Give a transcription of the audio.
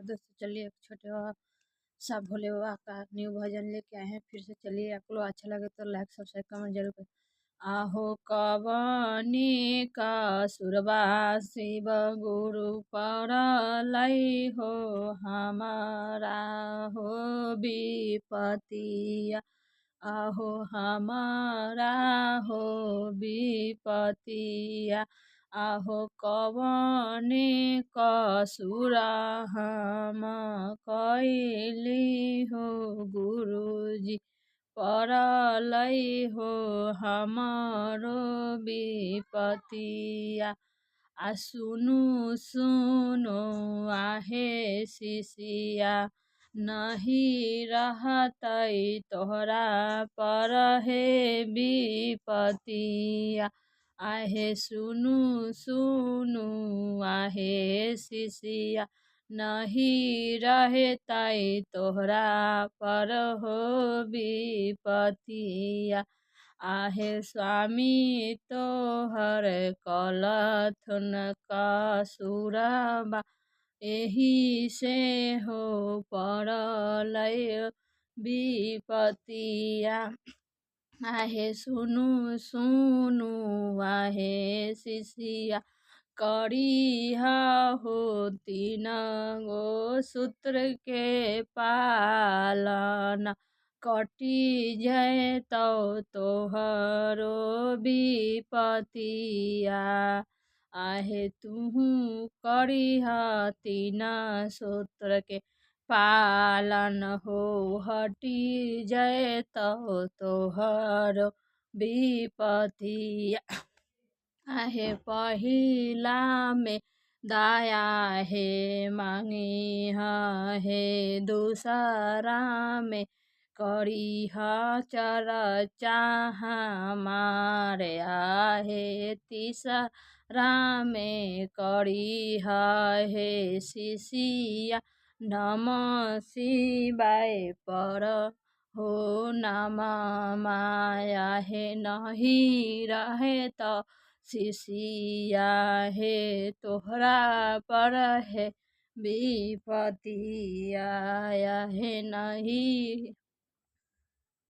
दोस्तों चलिए एक छोटे सा भोले बाबा का न्यू भजन लेके आए हैं। फिर से चलिए, आप लोग अच्छा लगे तो लाइक सब्सक्राइब कमेंट जरूर करें। आहो कवनी का सुरबा शिव गुरु पर लई हो हमारा हो विपतिया। आहो हमारा हो विपतिया। आहो कवने कसुर हम कैली हो गुरुजी परलई हो हमारो विपतिया। आ सुनु सुनु आहे शिशिया नहीं रहतई तोहरा पर हे विपतिया। आहे सुनु सुनु आहे शिशिया नहीं रहतई तोहरा पर हो विपतिया। आहे स्वामी तोहर कलथुन कसुरबा एही से हो परलय विपतिया। आहे सुनु सुनु आहे शिशिया करिहा हो तीन गो सूत्र के पालन कटी जय तो तोहरो विपतिया। आहे तुहू करिहा तीन सूत्र के पालन हो हटी जय तो तोहर विपतिया। आहे पहिला में दाया है मांगी है दूसरा में करी चर्चा हमारे। आहे तीसरा में करी है शिशिया नमः शिवाय पर हो नमः माया है नहीं रहे तो शिशिया है तोहरा पर है विपतिया। है नहीं